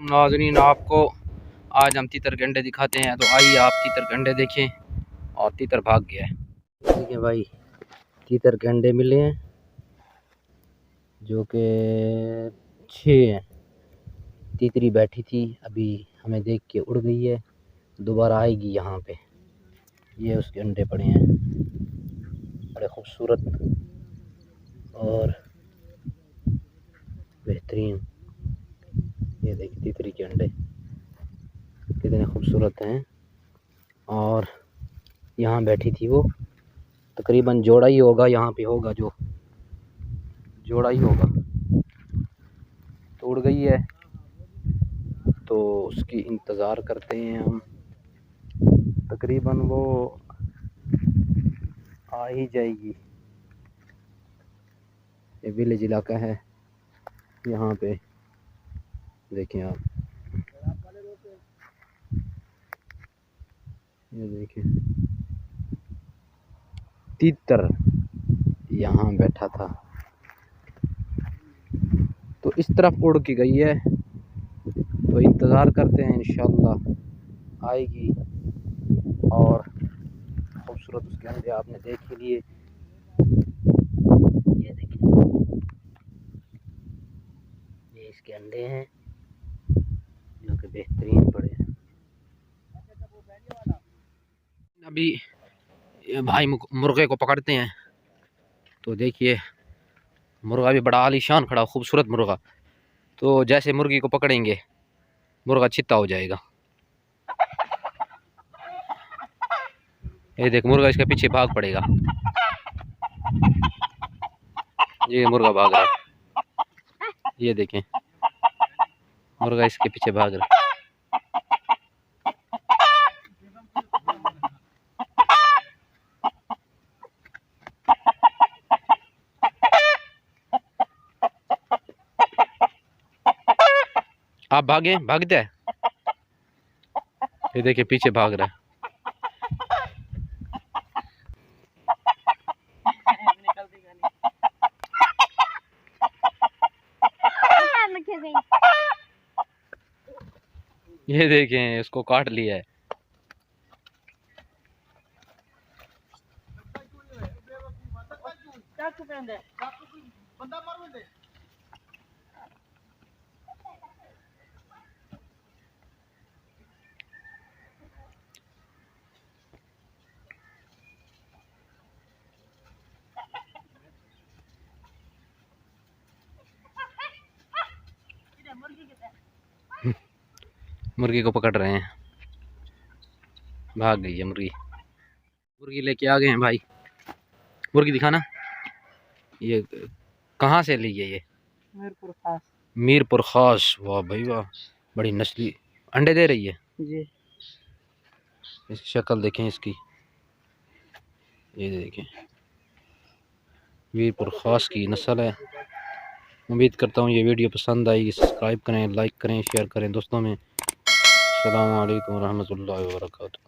नाज़रीन, आपको आज हम तीतर के अंडे दिखाते हैं। तो आइए आप तीतर के अंडे देखें। और तीतर भाग गया है। देखिए भाई, तीतर के अंडे मिले हैं जो कि 6 हैं। तीतरी बैठी थी, अभी हमें देख के उड़ गई है, दोबारा आएगी यहाँ पे। ये उसके अंडे पड़े हैं, बड़े खूबसूरत और बेहतरीन। ये देखिए तीतरी के अंडे कितने खूबसूरत हैं। और यहाँ बैठी थी वो, तकरीबन जोड़ा ही होगा, यहाँ पे होगा जो जोड़ा ही होगा। तो उड़ गई है, तो उसकी इंतज़ार करते हैं हम। तकरीबन वो आ ही जाएगी। ये विलेज इलाका है, यहाँ पे देखें आप, ये देखें तीतर यहाँ बैठा था। तो इस तरफ उड़ के गई है, तो इंतज़ार करते हैं, इंशाअल्लाह आएगी। और खूबसूरत उसके अंडे आपने देख ही लिए। ये देखिए, ये इसके अंडे हैं जो कि बेहतरीन पड़े हैं। अभी भाई मुर्गे को पकड़ते हैं। तो देखिए, मुर्गा भी बड़ा आलीशान खड़ा, खूबसूरत मुर्गा। तो जैसे मुर्गी को पकड़ेंगे, मुर्गा चित्ता हो जाएगा। ये देख, मुर्गा इसके पीछे भाग पड़ेगा। ये मुर्गा भाग रहा है, ये देखें, मुर्गा इसके पीछे भाग रहा है। आप भागे, भागते हैं। ये देखिए पीछे भाग रहा है। ये देखें, उसको काट लिया है। मुर्गी को पकड़ रहे हैं, भाग गई है मुर्गी। मुर्गी लेके आ गए हैं भाई। मुर्गी दिखाना। ये कहाँ से ली है? ये मीरपुर खास। मीरपुर खास, वाह भाई वाह, बड़ी नस्ली अंडे दे रही है जी। इसकी शक्ल देखें इसकी, ये देखें, मीरपुर खास की नस्ल है। उम्मीद करता हूँ ये वीडियो पसंद आएगी। सब्सक्राइब करें, लाइक करें, शेयर करें दोस्तों में। अस्सलामु अलैकुम रहमतुल्लाहि व बरकातुहू।